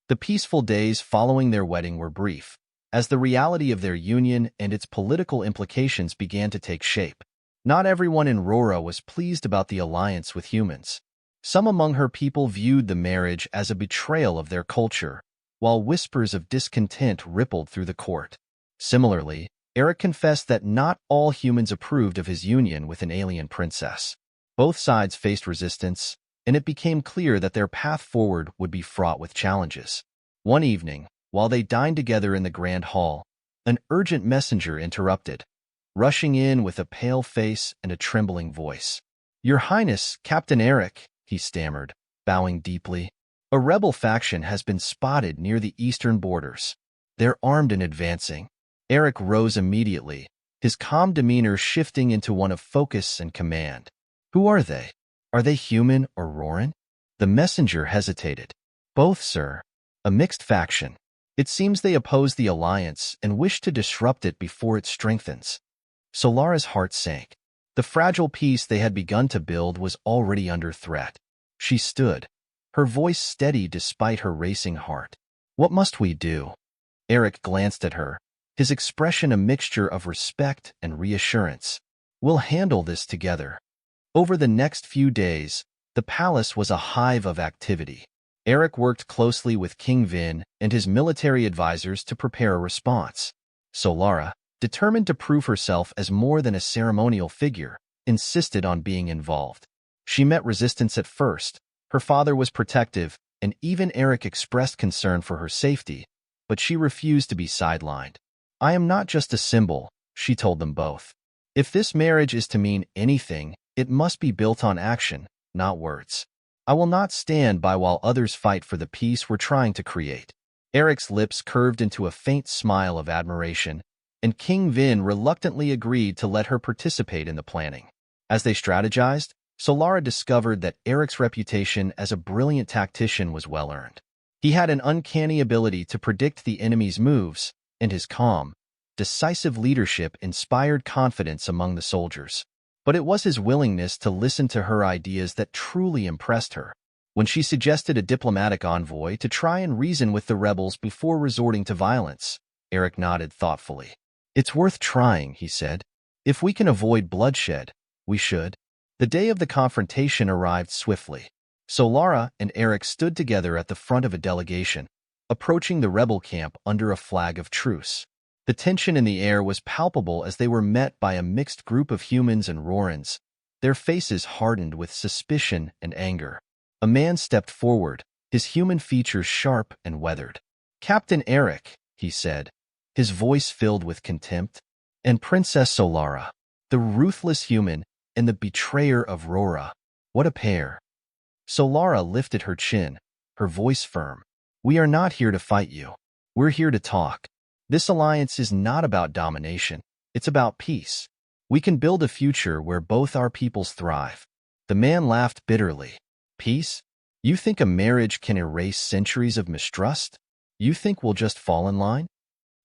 The peaceful days following their wedding were brief, as the reality of their union and its political implications began to take shape. Not everyone in Rora was pleased about the alliance with humans. Some among her people viewed the marriage as a betrayal of their culture, while whispers of discontent rippled through the court. Similarly, Eric confessed that not all humans approved of his union with an alien princess. Both sides faced resistance, and it became clear that their path forward would be fraught with challenges. One evening, while they dined together in the grand hall, an urgent messenger interrupted, rushing in with a pale face and a trembling voice. "Your Highness, Captain Eric," he stammered, bowing deeply. "A rebel faction has been spotted near the eastern borders. They're armed and advancing." Eric rose immediately, his calm demeanor shifting into one of focus and command. "Who are they? Are they human or Roran?" The messenger hesitated. "Both, sir. A mixed faction. It seems they oppose the alliance and wish to disrupt it before it strengthens." Solara's heart sank. The fragile peace they had begun to build was already under threat. She stood, her voice steady despite her racing heart. "What must we do?" Eric glanced at her, his expression a mixture of respect and reassurance. "We'll handle this together." Over the next few days, the palace was a hive of activity. Eric worked closely with King Vin and his military advisors to prepare a response. Solara, determined to prove herself as more than a ceremonial figure, insisted on being involved. She met resistance at first. Her father was protective, and even Eric expressed concern for her safety, but she refused to be sidelined. "I am not just a symbol," she told them both. "If this marriage is to mean anything, it must be built on action, not words. I will not stand by while others fight for the peace we're trying to create." Eric's lips curved into a faint smile of admiration, and King Vin reluctantly agreed to let her participate in the planning. As they strategized, Solara discovered that Eric's reputation as a brilliant tactician was well-earned. He had an uncanny ability to predict the enemy's moves, and his calm, decisive leadership inspired confidence among the soldiers. But it was his willingness to listen to her ideas that truly impressed her. When she suggested a diplomatic envoy to try and reason with the rebels before resorting to violence, Eric nodded thoughtfully. "It's worth trying," he said. "If we can avoid bloodshed, we should." The day of the confrontation arrived swiftly. Solara and Eric stood together at the front of a delegation, approaching the rebel camp under a flag of truce. The tension in the air was palpable as they were met by a mixed group of humans and Rorans, their faces hardened with suspicion and anger. A man stepped forward, his human features sharp and weathered. "Captain Eric," he said, his voice filled with contempt, "and Princess Solara, the ruthless human and the betrayer of Rora. What a pair." Solara lifted her chin, her voice firm. "We are not here to fight you. We're here to talk. This alliance is not about domination. It's about peace. We can build a future where both our peoples thrive." The man laughed bitterly. "Peace? You think a marriage can erase centuries of mistrust? You think we'll just fall in line?"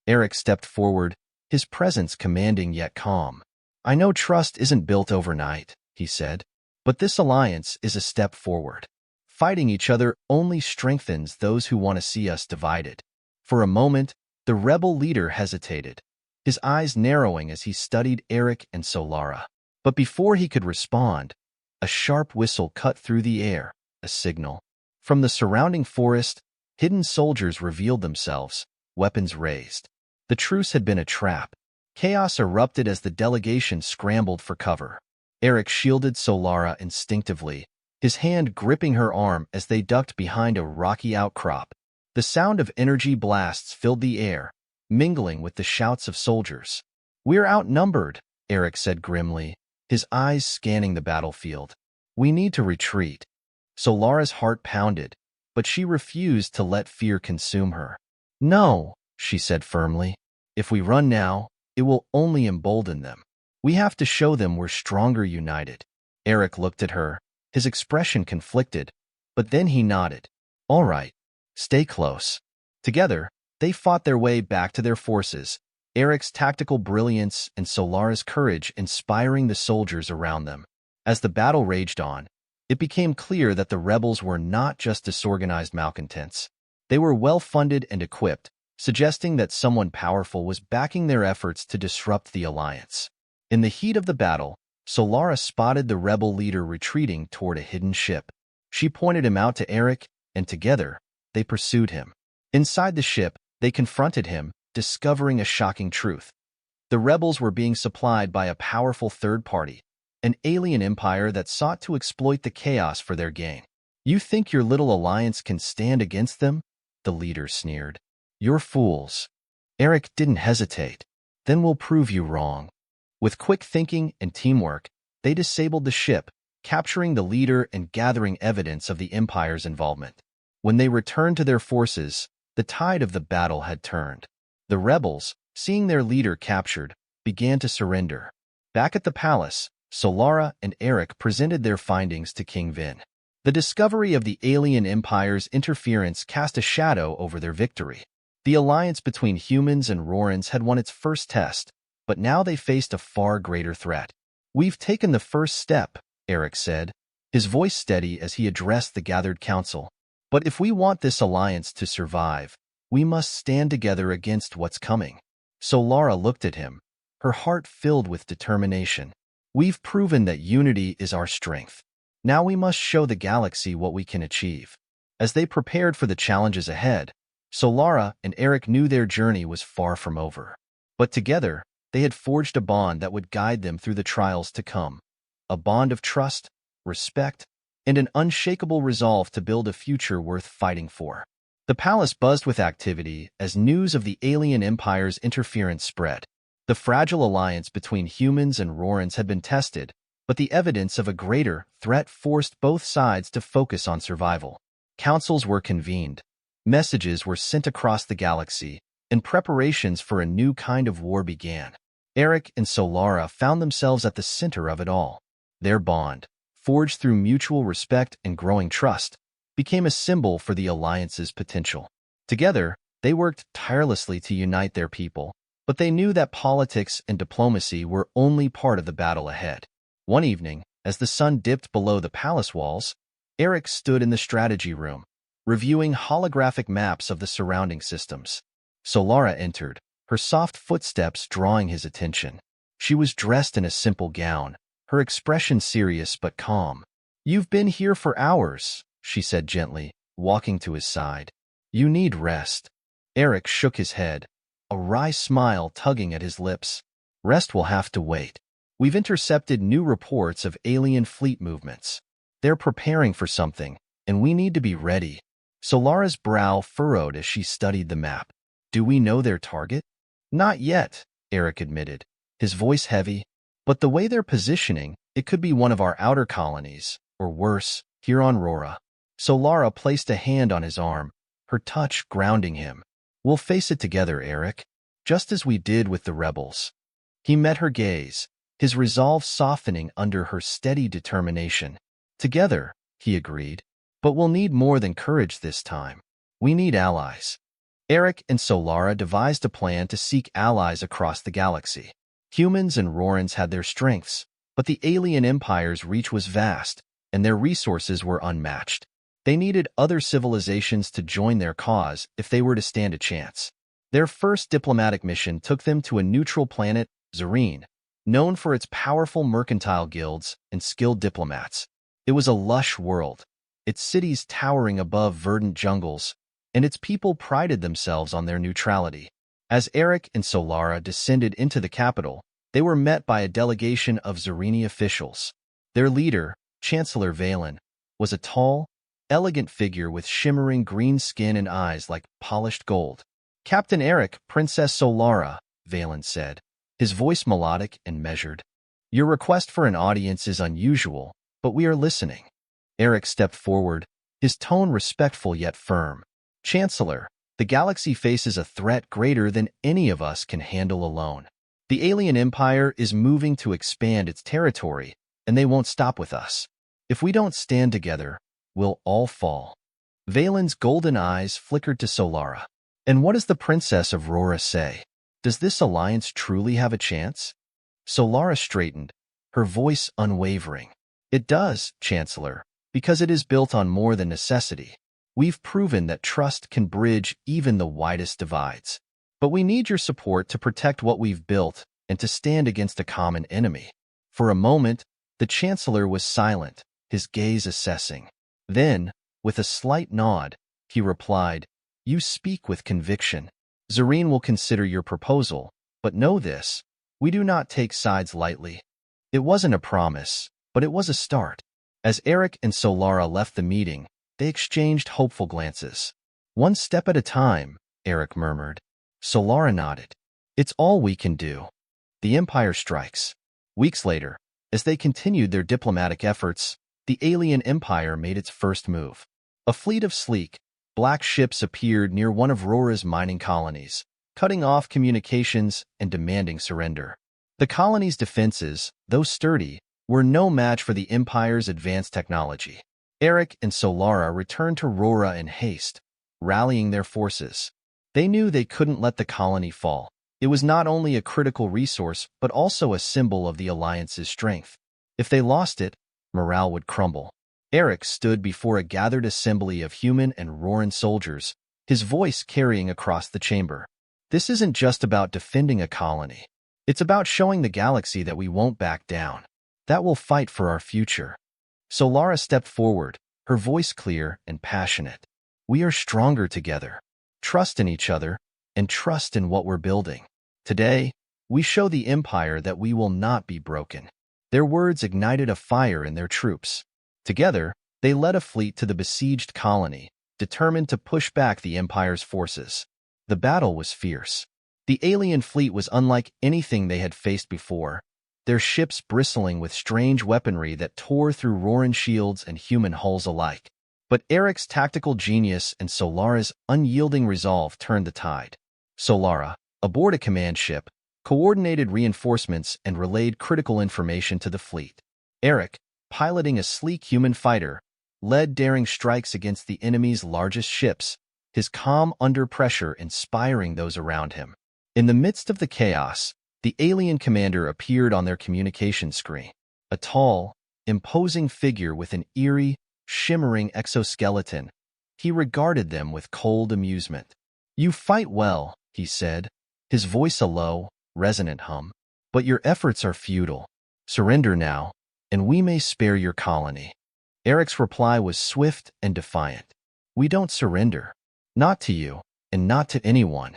Eric stepped forward, his presence commanding yet calm. "I know trust isn't built overnight," he said, "but this alliance is a step forward. Fighting each other only strengthens those who want to see us divided." For a moment, the rebel leader hesitated, his eyes narrowing as he studied Eric and Solara. But before he could respond, a sharp whistle cut through the air, a signal. From the surrounding forest, hidden soldiers revealed themselves, weapons raised. The truce had been a trap. Chaos erupted as the delegation scrambled for cover. Eric shielded Solara instinctively, his hand gripping her arm as they ducked behind a rocky outcrop. The sound of energy blasts filled the air, mingling with the shouts of soldiers. "We're outnumbered," Eric said grimly, his eyes scanning the battlefield. "We need to retreat." Solara's heart pounded, but she refused to let fear consume her. "No," she said firmly. "If we run now, it will only embolden them. We have to show them we're stronger united." Eric looked at her, his expression conflicted, but then he nodded. "All right. Stay close." Together, they fought their way back to their forces, Eric's tactical brilliance and Solara's courage inspiring the soldiers around them. As the battle raged on, it became clear that the rebels were not just disorganized malcontents. They were well-funded and equipped, suggesting that someone powerful was backing their efforts to disrupt the alliance. In the heat of the battle, Solara spotted the rebel leader retreating toward a hidden ship. She pointed him out to Eric, and together, they pursued him. Inside the ship, they confronted him, discovering a shocking truth. The rebels were being supplied by a powerful third party, an alien empire that sought to exploit the chaos for their gain. "You think your little alliance can stand against them?" the leader sneered. "You're fools." Eric didn't hesitate. "Then we'll prove you wrong." With quick thinking and teamwork, they disabled the ship, capturing the leader and gathering evidence of the Empire's involvement. When they returned to their forces, the tide of the battle had turned. The rebels, seeing their leader captured, began to surrender. Back at the palace, Solara and Eric presented their findings to King Vin. The discovery of the alien empire's interference cast a shadow over their victory. The alliance between humans and Rorans had won its first test, but now they faced a far greater threat. "We've taken the first step," Eric said, his voice steady as he addressed the gathered council. "But if we want this alliance to survive, we must stand together against what's coming." Solara looked at him, her heart filled with determination. "We've proven that unity is our strength. Now we must show the galaxy what we can achieve." As they prepared for the challenges ahead, Solara and Eric knew their journey was far from over. But together, they had forged a bond that would guide them through the trials to come. A bond of trust, respect, and an unshakable resolve to build a future worth fighting for. The palace buzzed with activity as news of the alien empire's interference spread. The fragile alliance between humans and Rorans had been tested, but the evidence of a greater threat forced both sides to focus on survival. Councils were convened. Messages were sent across the galaxy, and preparations for a new kind of war began. Eric and Solara found themselves at the center of it all. Their bond, forged through mutual respect and growing trust, became a symbol for the alliance's potential. Together, they worked tirelessly to unite their people, but they knew that politics and diplomacy were only part of the battle ahead. One evening, as the sun dipped below the palace walls, Eric stood in the strategy room, reviewing holographic maps of the surrounding systems. Solara entered, her soft footsteps drawing his attention. She was dressed in a simple gown, her expression serious but calm. "You've been here for hours," she said gently, walking to his side. "You need rest." Eric shook his head, a wry smile tugging at his lips. "Rest will have to wait. We've intercepted new reports of alien fleet movements. They're preparing for something, and we need to be ready." Solara's brow furrowed as she studied the map. "Do we know their target?" "Not yet," Eric admitted, his voice heavy. "But the way they're positioning, it could be one of our outer colonies, or worse, here on Rora." Solara placed a hand on his arm, her touch grounding him. "We'll face it together, Eric, just as we did with the rebels." He met her gaze, his resolve softening under her steady determination. "Together," he agreed. "But we'll need more than courage this time. We need allies." Eric and Solara devised a plan to seek allies across the galaxy. Humans and Rorans had their strengths, but the alien empire's reach was vast, and their resources were unmatched. They needed other civilizations to join their cause if they were to stand a chance. Their first diplomatic mission took them to a neutral planet, Zareen, known for its powerful mercantile guilds and skilled diplomats. It was a lush world, its cities towering above verdant jungles, and its people prided themselves on their neutrality. As Eric and Solara descended into the capital, they were met by a delegation of Zarini officials. Their leader, Chancellor Valen, was a tall, elegant figure with shimmering green skin and eyes like polished gold. "Captain Eric, Princess Solara," Valen said, his voice melodic and measured. "Your request for an audience is unusual, but we are listening." Eric stepped forward, his tone respectful yet firm. "Chancellor, the galaxy faces a threat greater than any of us can handle alone. The alien empire is moving to expand its territory, and they won't stop with us. If we don't stand together, we'll all fall." Valen's golden eyes flickered to Solara. "And what does the Princess of Rora say? Does this alliance truly have a chance?" Solara straightened, her voice unwavering. "It does, Chancellor, because it is built on more than necessity. We've proven that trust can bridge even the widest divides. But we need your support to protect what we've built and to stand against a common enemy." For a moment, the Chancellor was silent, his gaze assessing. Then, with a slight nod, he replied, "You speak with conviction. Zareen will consider your proposal, but know this, we do not take sides lightly." It wasn't a promise, but it was a start. As Eric and Solara left the meeting, they exchanged hopeful glances. "One step at a time," Eric murmured. Solara nodded. "It's all we can do." The Empire strikes. Weeks later, as they continued their diplomatic efforts, the alien empire made its first move. A fleet of sleek, black ships appeared near one of Rora's mining colonies, cutting off communications and demanding surrender. The colony's defenses, though sturdy, were no match for the Empire's advanced technology. Eric and Solara returned to Rora in haste, rallying their forces. They knew they couldn't let the colony fall. It was not only a critical resource, but also a symbol of the Alliance's strength. If they lost it, morale would crumble. Eric stood before a gathered assembly of human and Roran soldiers, his voice carrying across the chamber. "This isn't just about defending a colony. It's about showing the galaxy that we won't back down, that we'll fight for our future." Solara stepped forward, her voice clear and passionate. "We are stronger together. Trust in each other, and trust in what we're building. Today, we show the Empire that we will not be broken." Their words ignited a fire in their troops. Together, they led a fleet to the besieged colony, determined to push back the Empire's forces. The battle was fierce. The alien fleet was unlike anything they had faced before, their ships bristling with strange weaponry that tore through Roran shields and human hulls alike. But Eric's tactical genius and Solara's unyielding resolve turned the tide. Solara, aboard a command ship, coordinated reinforcements and relayed critical information to the fleet. Eric, piloting a sleek human fighter, led daring strikes against the enemy's largest ships, his calm under pressure inspiring those around him. In the midst of the chaos, the alien commander appeared on their communication screen. A tall, imposing figure with an eerie, shimmering exoskeleton. He regarded them with cold amusement. "You fight well," he said, his voice a low, resonant hum. "But your efforts are futile. Surrender now, and we may spare your colony." Eric's reply was swift and defiant. "We don't surrender. Not to you, and not to anyone."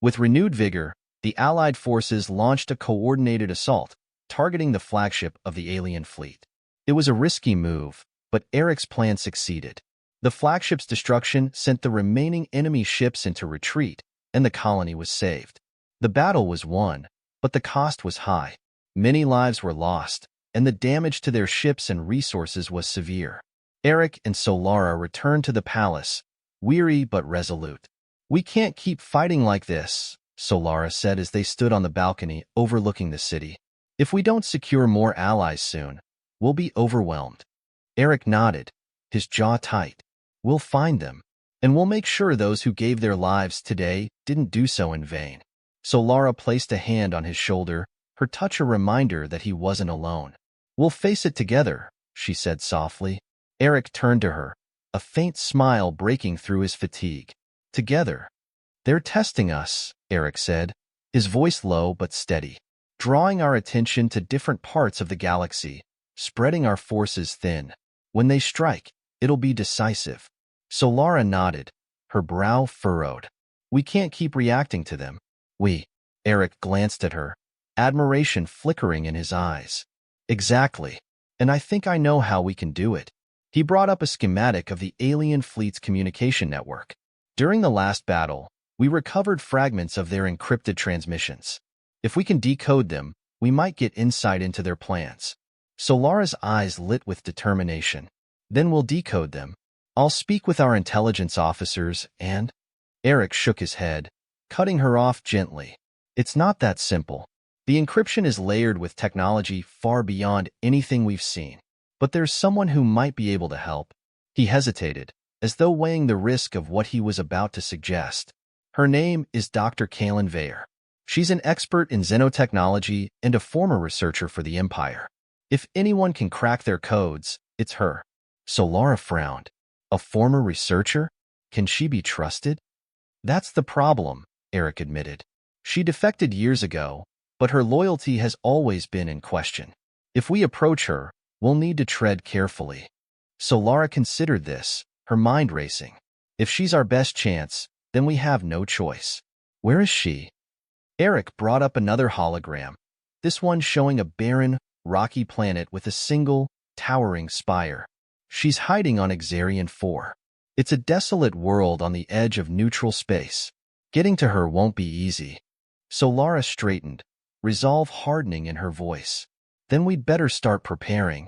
With renewed vigor, the Allied forces launched a coordinated assault, targeting the flagship of the alien fleet. It was a risky move, but Eric's plan succeeded. The flagship's destruction sent the remaining enemy ships into retreat, and the colony was saved. The battle was won, but the cost was high. Many lives were lost, and the damage to their ships and resources was severe. Eric and Solara returned to the palace, weary but resolute. "We can't keep fighting like this," Solara said as they stood on the balcony overlooking the city. "If we don't secure more allies soon, we'll be overwhelmed." Eric nodded, his jaw tight. "We'll find them, and we'll make sure those who gave their lives today didn't do so in vain." Solara placed a hand on his shoulder, her touch a reminder that he wasn't alone. "We'll face it together," she said softly. Eric turned to her, a faint smile breaking through his fatigue. "Together." "They're testing us," Eric said, his voice low but steady. "Drawing our attention to different parts of the galaxy, spreading our forces thin. When they strike, it'll be decisive." Solara nodded, her brow furrowed. "We can't keep reacting to them." Eric glanced at her, admiration flickering in his eyes. "Exactly. And I think I know how we can do it." He brought up a schematic of the alien fleet's communication network. "During the last battle, we recovered fragments of their encrypted transmissions. If we can decode them, we might get insight into their plans." Solara's eyes lit with determination. "Then we'll decode them. I'll speak with our intelligence officers and—" Eric shook his head, cutting her off gently. "It's not that simple. The encryption is layered with technology far beyond anything we've seen. But there's someone who might be able to help." He hesitated, as though weighing the risk of what he was about to suggest. "Her name is Dr. Kaylin Veyer. She's an expert in xenotechnology and a former researcher for the Empire. If anyone can crack their codes, it's her." Solara frowned. "A former researcher?" Can she be trusted? That's the problem, Eric admitted. She defected years ago, but her loyalty has always been in question. If we approach her, we'll need to tread carefully. Solara considered this, her mind racing. If she's our best chance, then we have no choice. Where is she? Eric brought up another hologram, this one showing a barren, rocky planet with a single, towering spire. She's hiding on Xarian 4. It's a desolate world on the edge of neutral space. Getting to her won't be easy. Solara straightened, resolve hardening in her voice. Then we'd better start preparing.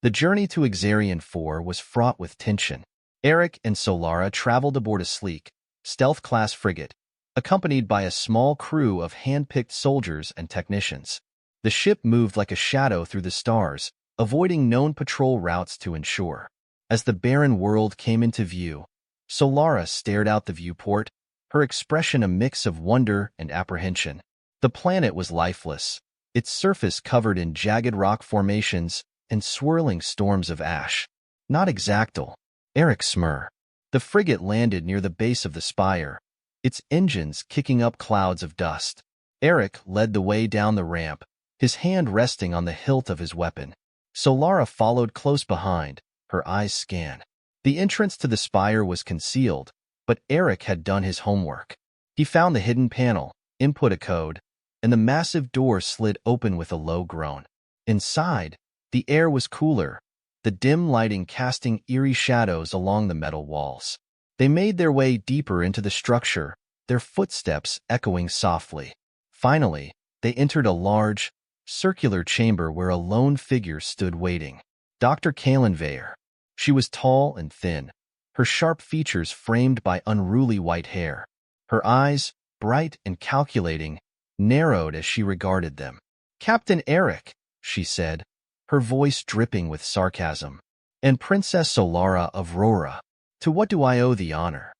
The journey to Xarian 4 was fraught with tension. Eric and Solara traveled aboard a sleek, stealth-class frigate, accompanied by a small crew of hand-picked soldiers and technicians. The ship moved like a shadow through the stars, avoiding known patrol routes to ensure. As the barren world came into view, Solara stared out the viewport, her expression a mix of wonder and apprehension. The planet was lifeless, its surface covered in jagged rock formations and swirling storms of ash. Not exactly. Eric smir. The frigate landed near the base of the spire, its engines kicking up clouds of dust. Eric led the way down the ramp, his hand resting on the hilt of his weapon. Solara followed close behind, her eyes scan. The entrance to the spire was concealed, but Eric had done his homework. He found the hidden panel, input a code, and the massive door slid open with a low groan. Inside, the air was cooler, the dim lighting casting eerie shadows along the metal walls. They made their way deeper into the structure, their footsteps echoing softly. Finally, they entered a large, circular chamber where a lone figure stood waiting. Dr. Kaelin Veyer. She was tall and thin, her sharp features framed by unruly white hair. Her eyes, bright and calculating, narrowed as she regarded them. "Captain Eric," she said, her voice dripping with sarcasm. "And Princess Solara of Rora. To what do I owe the honor?"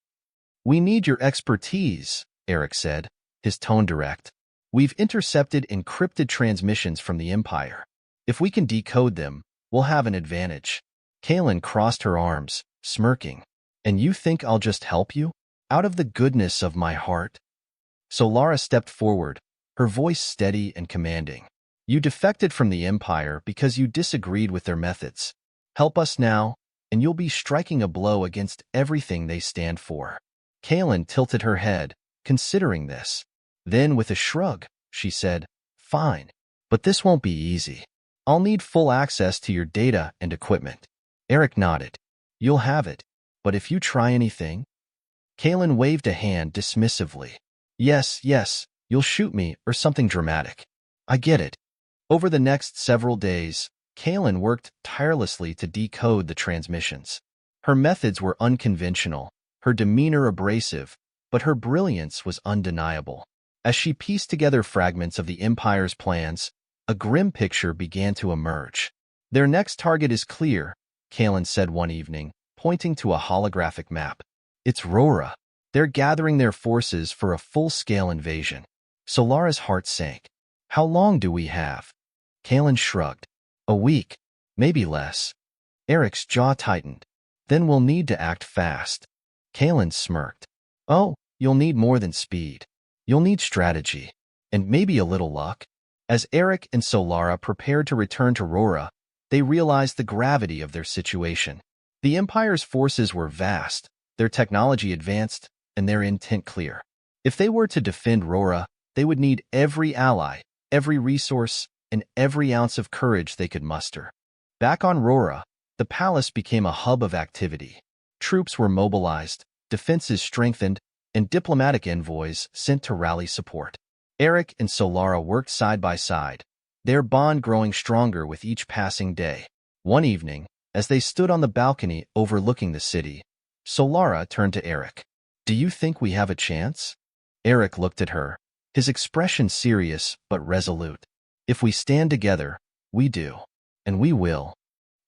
"We need your expertise," Eric said, his tone direct. "We've intercepted encrypted transmissions from the Empire. If we can decode them, we'll have an advantage." Kaelin crossed her arms, smirking. "And you think I'll just help you? Out of the goodness of my heart?" Solara stepped forward, her voice steady and commanding. "You defected from the Empire because you disagreed with their methods. Help us now, and you'll be striking a blow against everything they stand for." Kaelin tilted her head, considering this. Then, with a shrug, she said, "Fine, but this won't be easy. I'll need full access to your data and equipment." Eric nodded. "You'll have it, but if you try anything—" Kaelin waved a hand dismissively. Yes, you'll shoot me or something dramatic. I get it." Over the next several days, Kaelin worked tirelessly to decode the transmissions. Her methods were unconventional, her demeanor abrasive, but her brilliance was undeniable. As she pieced together fragments of the Empire's plans, a grim picture began to emerge. "Their next target is clear," Kaelin said one evening, pointing to a holographic map. "It's Rora. They're gathering their forces for a full-scale invasion." Solara's heart sank. "How long do we have?" Kaelin shrugged. "A week, maybe less." Eric's jaw tightened. "Then we'll need to act fast." Kaelin smirked. "Oh, you'll need more than speed. You'll need strategy, and maybe a little luck." As Eric and Solara prepared to return to Rora, they realized the gravity of their situation. The Empire's forces were vast, their technology advanced, and their intent clear. If they were to defend Rora, they would need every ally, every resource, and every ounce of courage they could muster. Back on Rora, the palace became a hub of activity. Troops were mobilized, defenses strengthened, and diplomatic envoys sent to rally support. Eric and Solara worked side by side, their bond growing stronger with each passing day. One evening, as they stood on the balcony overlooking the city, Solara turned to Eric. "Do you think we have a chance?" Eric looked at her, his expression serious but resolute. "If we stand together, we do. And we will."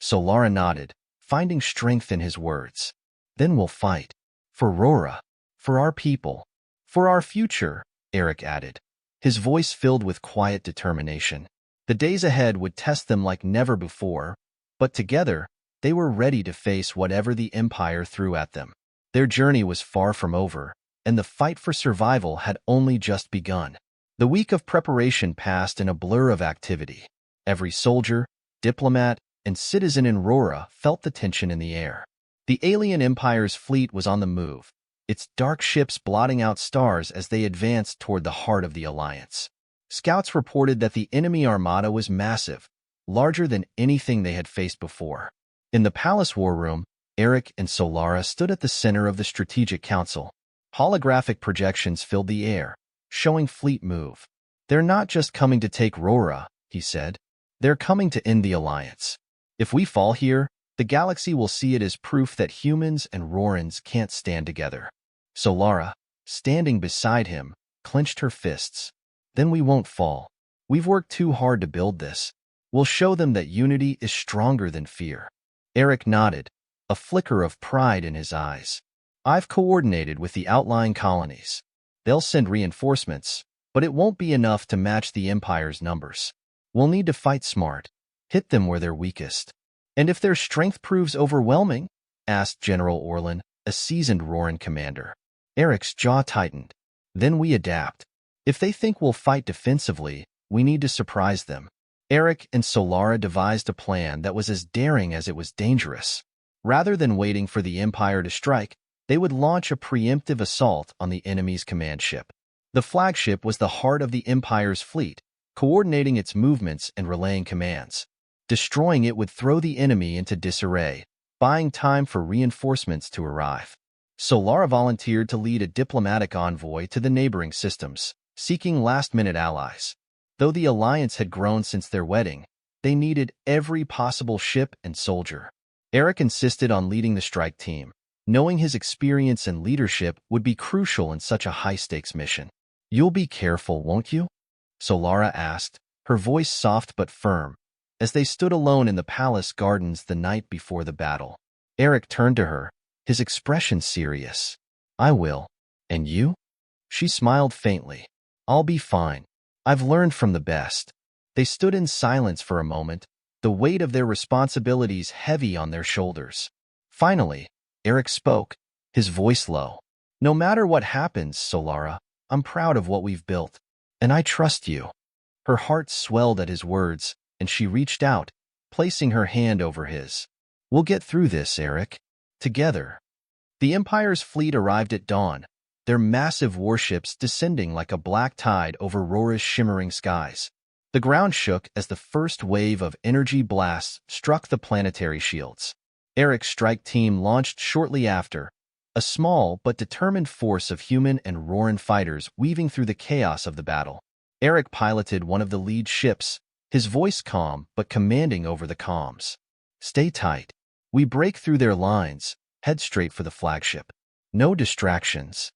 Solara nodded, finding strength in his words. "Then we'll fight. For Rora. For our people. For our future," Eric added, his voice filled with quiet determination. The days ahead would test them like never before, but together, they were ready to face whatever the Empire threw at them. Their journey was far from over, and the fight for survival had only just begun. The week of preparation passed in a blur of activity. Every soldier, diplomat, and citizen in Rora felt the tension in the air. The alien empire's fleet was on the move, its dark ships blotting out stars as they advanced toward the heart of the alliance. Scouts reported that the enemy armada was massive, larger than anything they had faced before. In the palace war room, Eric and Solara stood at the center of the strategic council. Holographic projections filled the air, showing fleet move. "They're not just coming to take Rora," he said. "They're coming to end the alliance. If we fall here, the galaxy will see it as proof that humans and Rorans can't stand together." Solara, standing beside him, clenched her fists. "Then we won't fall. We've worked too hard to build this. We'll show them that unity is stronger than fear." Eric nodded, a flicker of pride in his eyes. "I've coordinated with the outlying colonies. They'll send reinforcements, but it won't be enough to match the Empire's numbers. We'll need to fight smart, hit them where they're weakest." "And if their strength proves overwhelming?" asked General Orlan, a seasoned Roran commander. Eric's jaw tightened. "Then we adapt. If they think we'll fight defensively, we need to surprise them." Eric and Solara devised a plan that was as daring as it was dangerous. Rather than waiting for the Empire to strike, they would launch a preemptive assault on the enemy's command ship. The flagship was the heart of the Empire's fleet, coordinating its movements and relaying commands. Destroying it would throw the enemy into disarray, buying time for reinforcements to arrive. Solara volunteered to lead a diplomatic envoy to the neighboring systems, seeking last-minute allies. Though the alliance had grown since their wedding, they needed every possible ship and soldier. Eric insisted on leading the strike team, knowing his experience and leadership would be crucial in such a high-stakes mission. "You'll be careful, won't you?" Solara asked, her voice soft but firm, as they stood alone in the palace gardens the night before the battle. Eric turned to her, his expression serious. "I will. And you?" She smiled faintly. "I'll be fine. I've learned from the best." They stood in silence for a moment, the weight of their responsibilities heavy on their shoulders. Finally, Eric spoke, his voice low. "No matter what happens, Solara, I'm proud of what we've built, and I trust you." Her heart swelled at his words, and she reached out, placing her hand over his. "We'll get through this, Eric. Together." The Empire's fleet arrived at dawn, their massive warships descending like a black tide over Rora's shimmering skies. The ground shook as the first wave of energy blasts struck the planetary shields. Eric's strike team launched shortly after, a small but determined force of human and Roran fighters weaving through the chaos of the battle. Eric piloted one of the lead ships, his voice calm but commanding over the comms. "Stay tight. We break through their lines, head straight for the flagship. No distractions."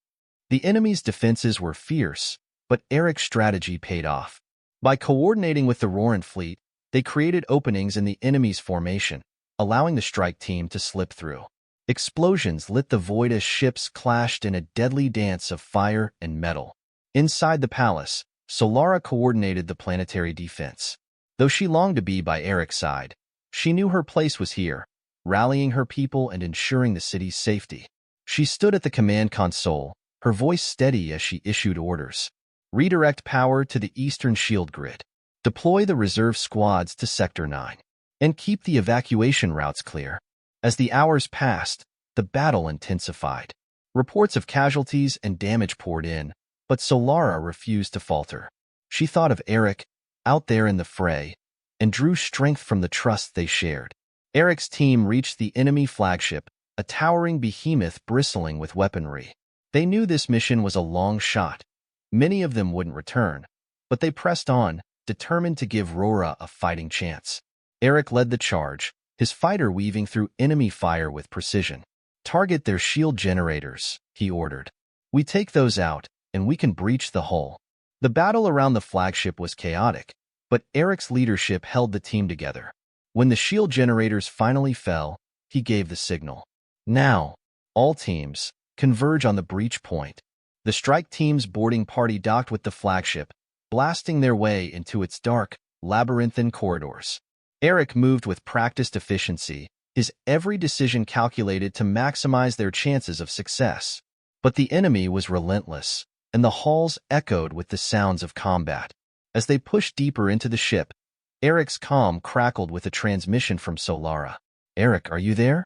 The enemy's defenses were fierce, but Eric's strategy paid off. By coordinating with the Roran fleet, they created openings in the enemy's formation, allowing the strike team to slip through. Explosions lit the void as ships clashed in a deadly dance of fire and metal. Inside the palace, Solara coordinated the planetary defense. Though she longed to be by Eric's side, she knew her place was here, rallying her people and ensuring the city's safety. She stood at the command console, her voice steady as she issued orders. "Redirect power to the eastern shield grid. Deploy the reserve squads to Sector 9. And keep the evacuation routes clear." As the hours passed, the battle intensified. Reports of casualties and damage poured in, but Solara refused to falter. She thought of Eric, out there in the fray, and drew strength from the trust they shared. Eric's team reached the enemy flagship, a towering behemoth bristling with weaponry. They knew this mission was a long shot. Many of them wouldn't return, but they pressed on, determined to give Rora a fighting chance. Eric led the charge, his fighter weaving through enemy fire with precision. "Target their shield generators," he ordered. "We take those out, and we can breach the hull." The battle around the flagship was chaotic, but Eric's leadership held the team together. When the shield generators finally fell, he gave the signal. "Now, all teams, converge on the breach point." The strike team's boarding party docked with the flagship, blasting their way into its dark, labyrinthine corridors. Eric moved with practiced efficiency, his every decision calculated to maximize their chances of success. But the enemy was relentless, and the halls echoed with the sounds of combat. As they pushed deeper into the ship, Eric's comm crackled with a transmission from Solara. "Eric, are you there?"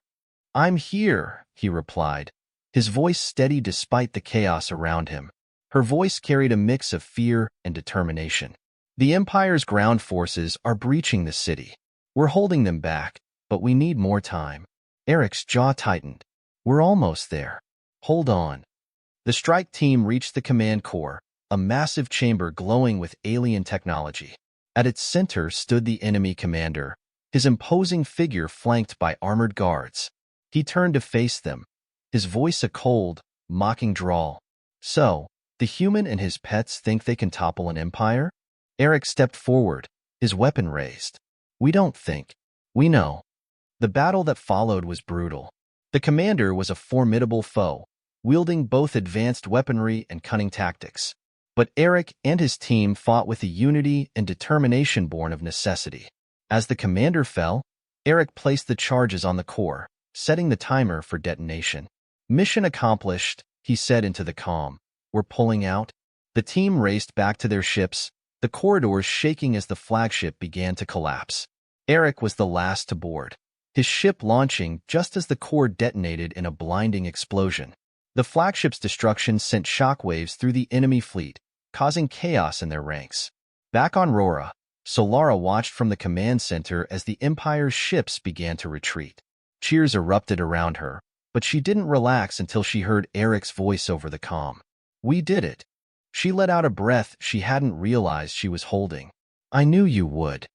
"I'm here," he replied, his voice steady despite the chaos around him. Her voice carried a mix of fear and determination. "The Empire's ground forces are breaching the city. We're holding them back, but we need more time." Eric's jaw tightened. "We're almost there. Hold on." The strike team reached the command core, a massive chamber glowing with alien technology. At its center stood the enemy commander, his imposing figure flanked by armored guards. He turned to face them, his voice a cold, mocking drawl. "So, the human and his pets think they can topple an empire?" Eric stepped forward, his weapon raised. "We don't think. We know." The battle that followed was brutal. The commander was a formidable foe, wielding both advanced weaponry and cunning tactics. But Eric and his team fought with a unity and determination born of necessity. As the commander fell, Eric placed the charges on the core, setting the timer for detonation. "Mission accomplished," he said into the comm. "We're pulling out." The team raced back to their ships, the corridors shaking as the flagship began to collapse. Eric was the last to board, his ship launching just as the core detonated in a blinding explosion. The flagship's destruction sent shockwaves through the enemy fleet, causing chaos in their ranks. Back on Rora, Solara watched from the command center as the Empire's ships began to retreat. Cheers erupted around her, but she didn't relax until she heard Eric's voice over the comm. "We did it." She let out a breath she hadn't realized she was holding. "I knew you would."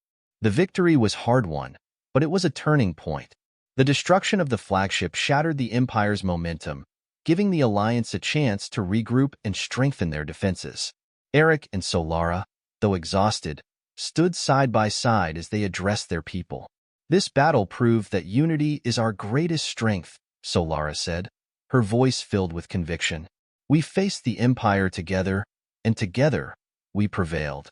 The victory was hard-won, but it was a turning point. The destruction of the flagship shattered the Empire's momentum, giving the Alliance a chance to regroup and strengthen their defenses. Eric and Solara, though exhausted, stood side by side as they addressed their people. "This battle proved that unity is our greatest strength," Solara said, her voice filled with conviction. "We faced the Empire together, and together, we prevailed."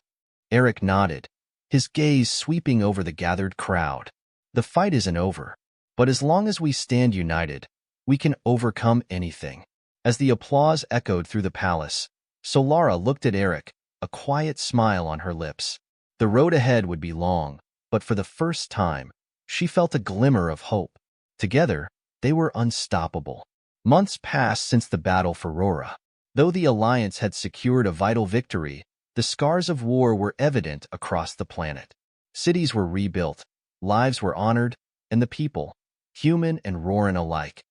Eric nodded, his gaze sweeping over the gathered crowd. "The fight isn't over, but as long as we stand united, we can overcome anything." As the applause echoed through the palace, Solara looked at Eric, a quiet smile on her lips. The road ahead would be long, but for the first time, she felt a glimmer of hope. Together, they were unstoppable. Months passed since the battle for Rora. Though the Alliance had secured a vital victory, the scars of war were evident across the planet. Cities were rebuilt, lives were honored, and the people, human and Roran alike,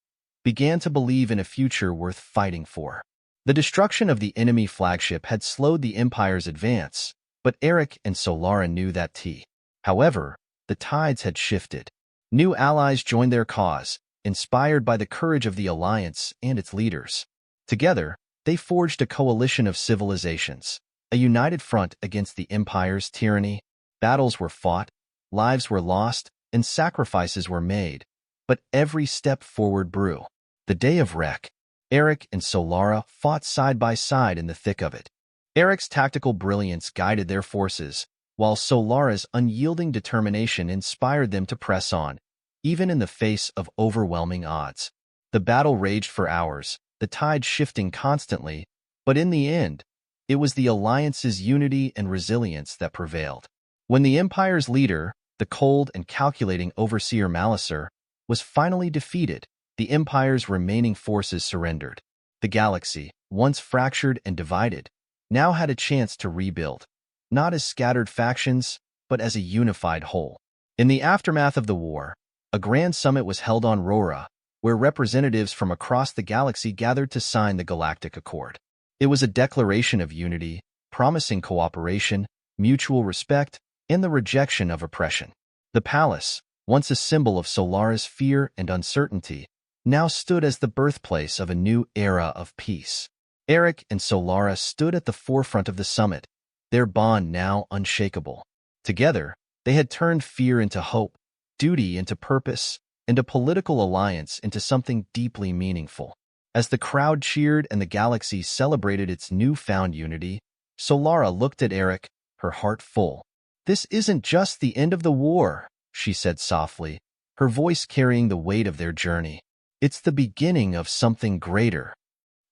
began to believe in a future worth fighting for. The destruction of the enemy flagship had slowed the Empire's advance, but Eric and Solara knew that too. However, the tides had shifted. New allies joined their cause, inspired by the courage of the Alliance and its leaders. Together, they forged a coalition of civilizations, a united front against the Empire's tyranny. Battles were fought, lives were lost, and sacrifices were made, but every step forward grew. The day of wreck, Eric and Solara fought side by side in the thick of it. Eric's tactical brilliance guided their forces, while Solara's unyielding determination inspired them to press on, even in the face of overwhelming odds. The battle raged for hours, the tide shifting constantly, but in the end, it was the Alliance's unity and resilience that prevailed. When the Empire's leader, the cold and calculating overseer Malicer, was finally defeated, the Empire's remaining forces surrendered. The galaxy, once fractured and divided, now had a chance to rebuild, not as scattered factions, but as a unified whole. In the aftermath of the war, a grand summit was held on Rora, where representatives from across the galaxy gathered to sign the Galactic Accord. It was a declaration of unity, promising cooperation, mutual respect, and the rejection of oppression. The palace, once a symbol of Solara's fear and uncertainty, now stood as the birthplace of a new era of peace. Eric and Solara stood at the forefront of the summit, their bond now unshakable. Together, they had turned fear into hope, duty into purpose, and a political alliance into something deeply meaningful. As the crowd cheered and the galaxy celebrated its newfound unity, Solara looked at Eric, her heart full. "This isn't just the end of the war," she said softly. her voice carrying the weight of their journey. "It's the beginning of something greater."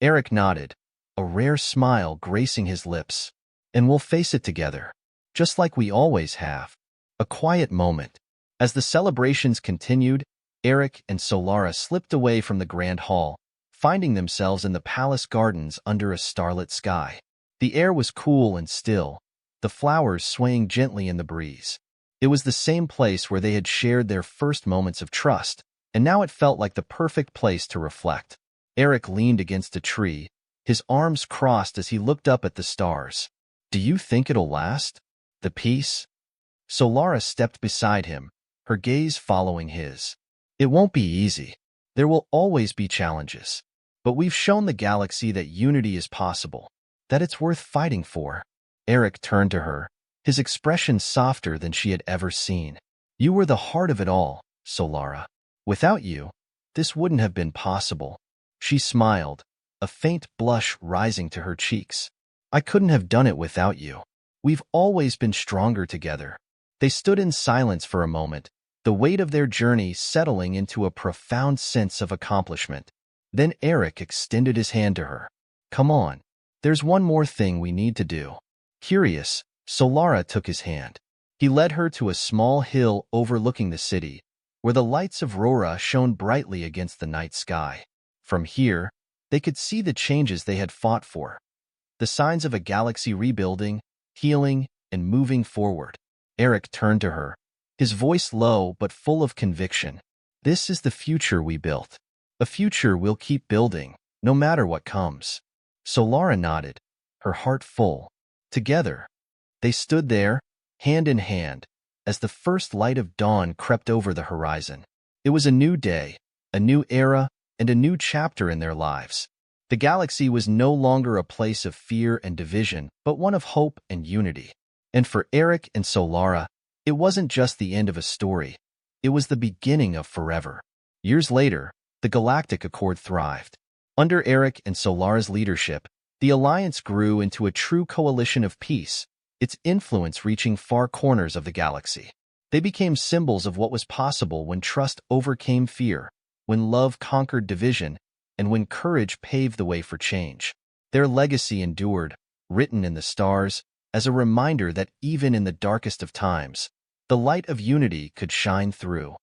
Eric nodded, a rare smile gracing his lips. "And we'll face it together, just like we always have." A quiet moment. As the celebrations continued, Eric and Solara slipped away from the grand hall, finding themselves in the palace gardens under a starlit sky. The air was cool and still, the flowers swaying gently in the breeze. It was the same place where they had shared their first moments of trust, and now it felt like the perfect place to reflect. Eric leaned against a tree, his arms crossed as he looked up at the stars. "Do you think it'll last? The peace?" Solara stepped beside him, her gaze following his. "It won't be easy. There will always be challenges. But we've shown the galaxy that unity is possible, that it's worth fighting for." Eric turned to her, his expression softer than she had ever seen. "You were the heart of it all, Solara. Without you, this wouldn't have been possible." She smiled, a faint blush rising to her cheeks. "I couldn't have done it without you. We've always been stronger together." They stood in silence for a moment, the weight of their journey settling into a profound sense of accomplishment. Then Eric extended his hand to her. "Come on, there's one more thing we need to do." Curious, Solara took his hand. He led her to a small hill overlooking the city, where the lights of Rora shone brightly against the night sky. From here, they could see the changes they had fought for, the signs of a galaxy rebuilding, healing, and moving forward. Eric turned to her, his voice low but full of conviction. "This is the future we built. A future we'll keep building, no matter what comes." Solara nodded, her heart full. Together, they stood there, hand in hand, as the first light of dawn crept over the horizon. It was a new day, a new era, and a new chapter in their lives. The galaxy was no longer a place of fear and division, but one of hope and unity. And for Eric and Solara, it wasn't just the end of a story. It was the beginning of forever. Years later, the Galactic Accord thrived. Under Eric and Solara's leadership, the alliance grew into a true coalition of peace, its influence reaching far corners of the galaxy. They became symbols of what was possible when trust overcame fear, when love conquered division, and when courage paved the way for change. Their legacy endured, written in the stars, as a reminder that even in the darkest of times, the light of unity could shine through.